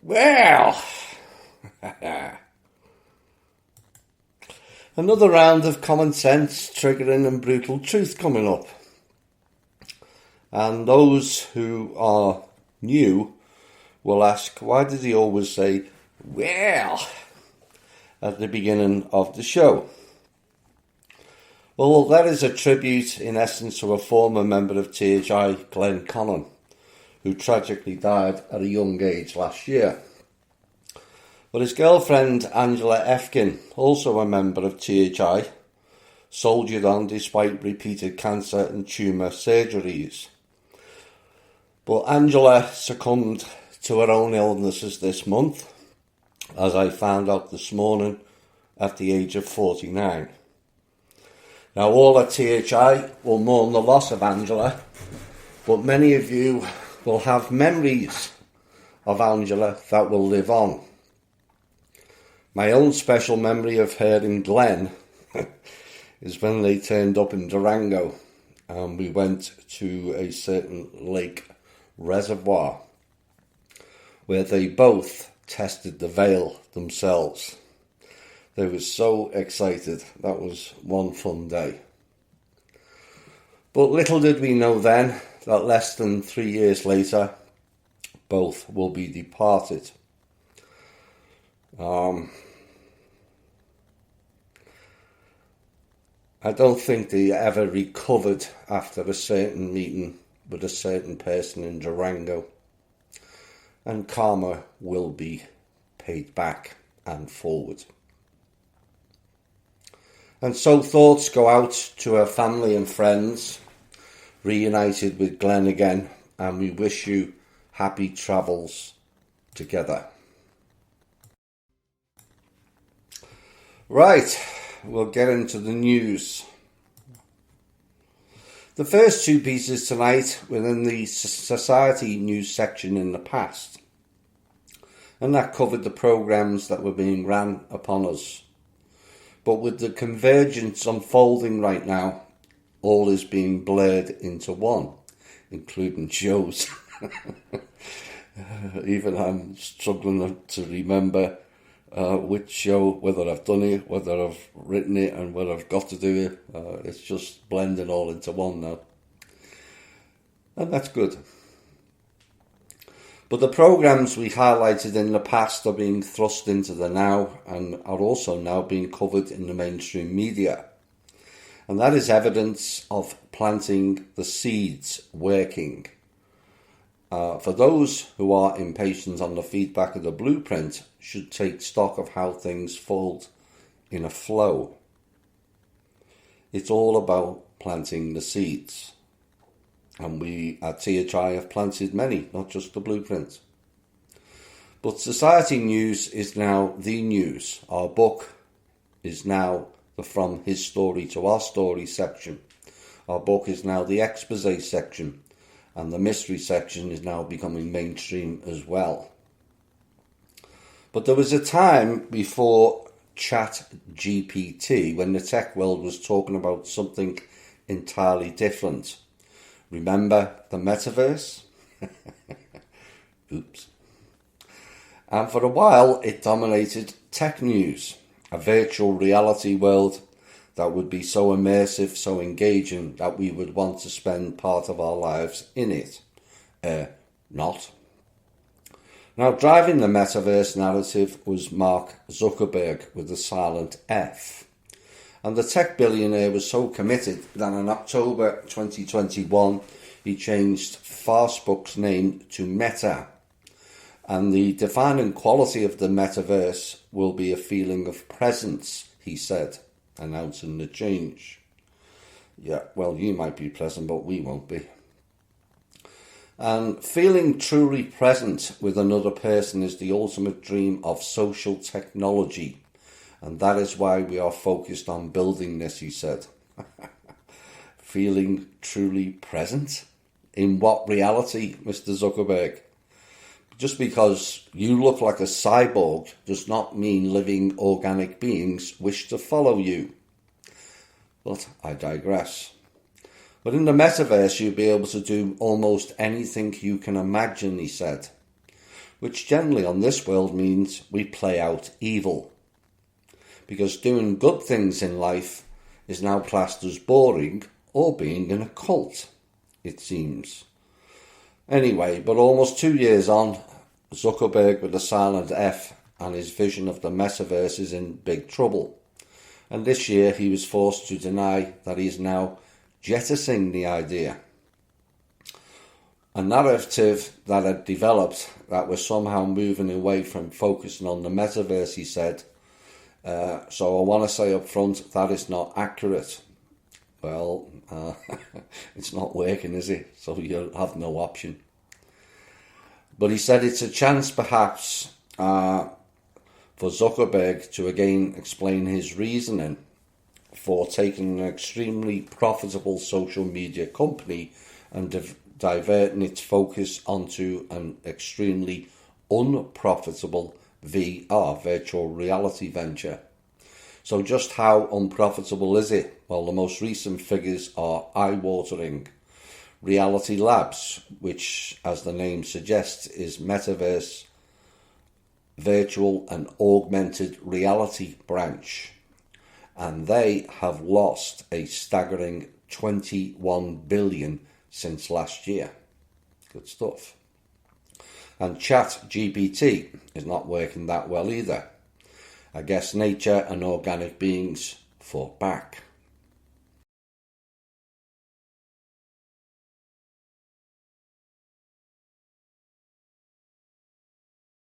Well, another round of common sense, triggering and brutal truth coming up. And those who are new will ask, why does he always say, well, at the beginning of the show? Well, that is a tribute, in essence, to a former member of THI, Glenn Connon, who tragically died at a young age last year. But his girlfriend, Angela Efkin, also a member of THI, soldiered on despite repeated cancer and tumour surgeries. But Angela succumbed to her own illnesses this month, as I found out this morning, at the age of 49. Now, all at THI will mourn the loss of Angela, but many of you will have memories of Angela that will live on. My own special memory of her and Glenn is when they turned up in Durango and we went to a certain lake reservoir where they both tested the veil themselves. They were so excited. That was one fun day. But little did we know then that less than 3 years later, both will be departed. I don't think they ever recovered after a certain meeting with a certain person in Durango. And karma will be paid back and forward. And so thoughts go out to her family and friends, reunited with Glenn again, and we wish you happy travels together. Right, we'll get into the news. The first two pieces tonight were in the society news section in the past, and that covered the programmes that were being ran upon us. But with the convergence unfolding right now, all is being blurred into one, including shows. Even I'm struggling to remember which show, whether I've done it, whether I've written it, and whether I've got to do it. It's just blending all into one now. And that's good. But the programmes we highlighted in the past are being thrust into the now and are also now being covered in the mainstream media. And that is evidence of planting the seeds working. For those who are impatient on the feedback of the blueprint, should take stock of how things fold in a flow. It's all about planting the seeds. And we at THI have planted many, not just the blueprint. But society news is now the news. Our book is now the From His Story to Our Story section. Our book is now the expose section. And the mystery section is now becoming mainstream as well. But there was a time before ChatGPT when the tech world was talking about something entirely different. Remember the metaverse? Oops. And for a while it dominated tech news, a virtual reality world that would be so immersive, so engaging that we would want to spend part of our lives in it. Not. Now, driving the metaverse narrative was Mark Zuckerberg with a silent F. And the tech billionaire was so committed that in October 2021, he changed Facebook's name to Meta. And the defining quality of the metaverse will be a feeling of presence, he said, announcing the change. Yeah, well, you might be present, but we won't be. And feeling truly present with another person is the ultimate dream of social technology. And that is why we are focused on building this, he said. Feeling truly present? In what reality, Mr. Zuckerberg? Just because you look like a cyborg does not mean living organic beings wish to follow you. But I digress. But in the metaverse, you'll be able to do almost anything you can imagine, he said. which generally on this world means we play out evil. Because doing good things in life is now classed as boring or being in a cult, it seems. Anyway, but almost 2 years on, Zuckerberg with a silent F and his vision of the metaverse is in big trouble. And this year he was forced to deny that he is now jettisoning the idea. A narrative that had developed that was somehow moving away from focusing on the metaverse, he said. So I want to say up front that is not accurate. Well, it's not working, is it? So you have no option. But he said it's a chance perhaps for Zuckerberg to again explain his reasoning for taking an extremely profitable social media company and diverting its focus onto an extremely unprofitable VR, virtual reality venture. So just how unprofitable is it? Well, the most recent figures are eye-watering. Reality Labs, which, as the name suggests, is metaverse, virtual and augmented reality branch. And they have lost a staggering 21 billion since last year. Good stuff. And ChatGPT is not working that well either. I guess nature and organic beings fought back.